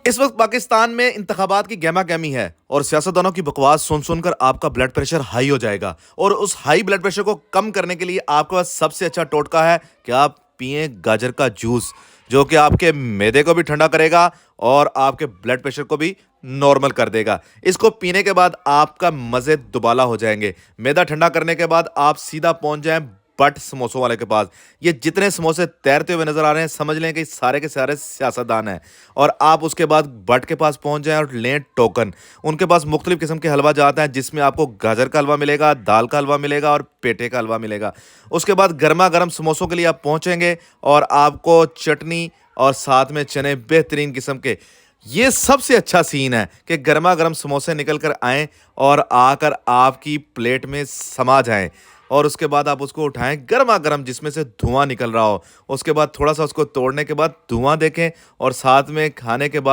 इस वक्त पाकिस्तान में इंतखाबात की गहमा गहमी है और सियासतदानों की बकवास सुन सुनकर आपका ब्लड प्रेशर हाई हो जाएगा। और उस हाई ब्लड प्रेशर को कम करने के लिए आपके पास सबसे अच्छा टोटका है कि आप पिएं गाजर का जूस, जो कि आपके मैदे को भी ठंडा करेगा और आपके ब्लड प्रेशर को भी नॉर्मल कर देगा। इसको पीने के बाद आपका मज़े दुबाला हो जाएंगे। मैदा ठंडा करने के बाद आप सीधा पहुंच जाएं बट समोसों वाले के पास। ये जितने समोसे तैरते हुए नजर आ रहे हैं, समझ लें कि सारे के सारे सियासतदान हैं। और आप उसके बाद बट के पास पहुंच जाएं और लें टोकन। उनके पास मुख्तलिफ किस्म के हलवा जाते हैं, जिसमें आपको गाजर का हलवा मिलेगा, दाल का हलवा मिलेगा और पेठे का हलवा मिलेगा। उसके बाद गर्मा गर्म समोसों के लिए आप पहुंचेंगे और आपको चटनी और साथ में चने बेहतरीन किस्म के। ये सबसे अच्छा सीन है कि गर्मा गर्म समोसे निकल कर आएँ और आकर आपकी प्लेट में समा जाएँ। और उसके बाद आप उसको उठाएँ गरमा-गरम, जिसमें से धुआँ निकल रहा हो। उसके बाद थोड़ा-सा उसको तोड़ने के बाद धुआँ देखें और साथ में खाने के बाद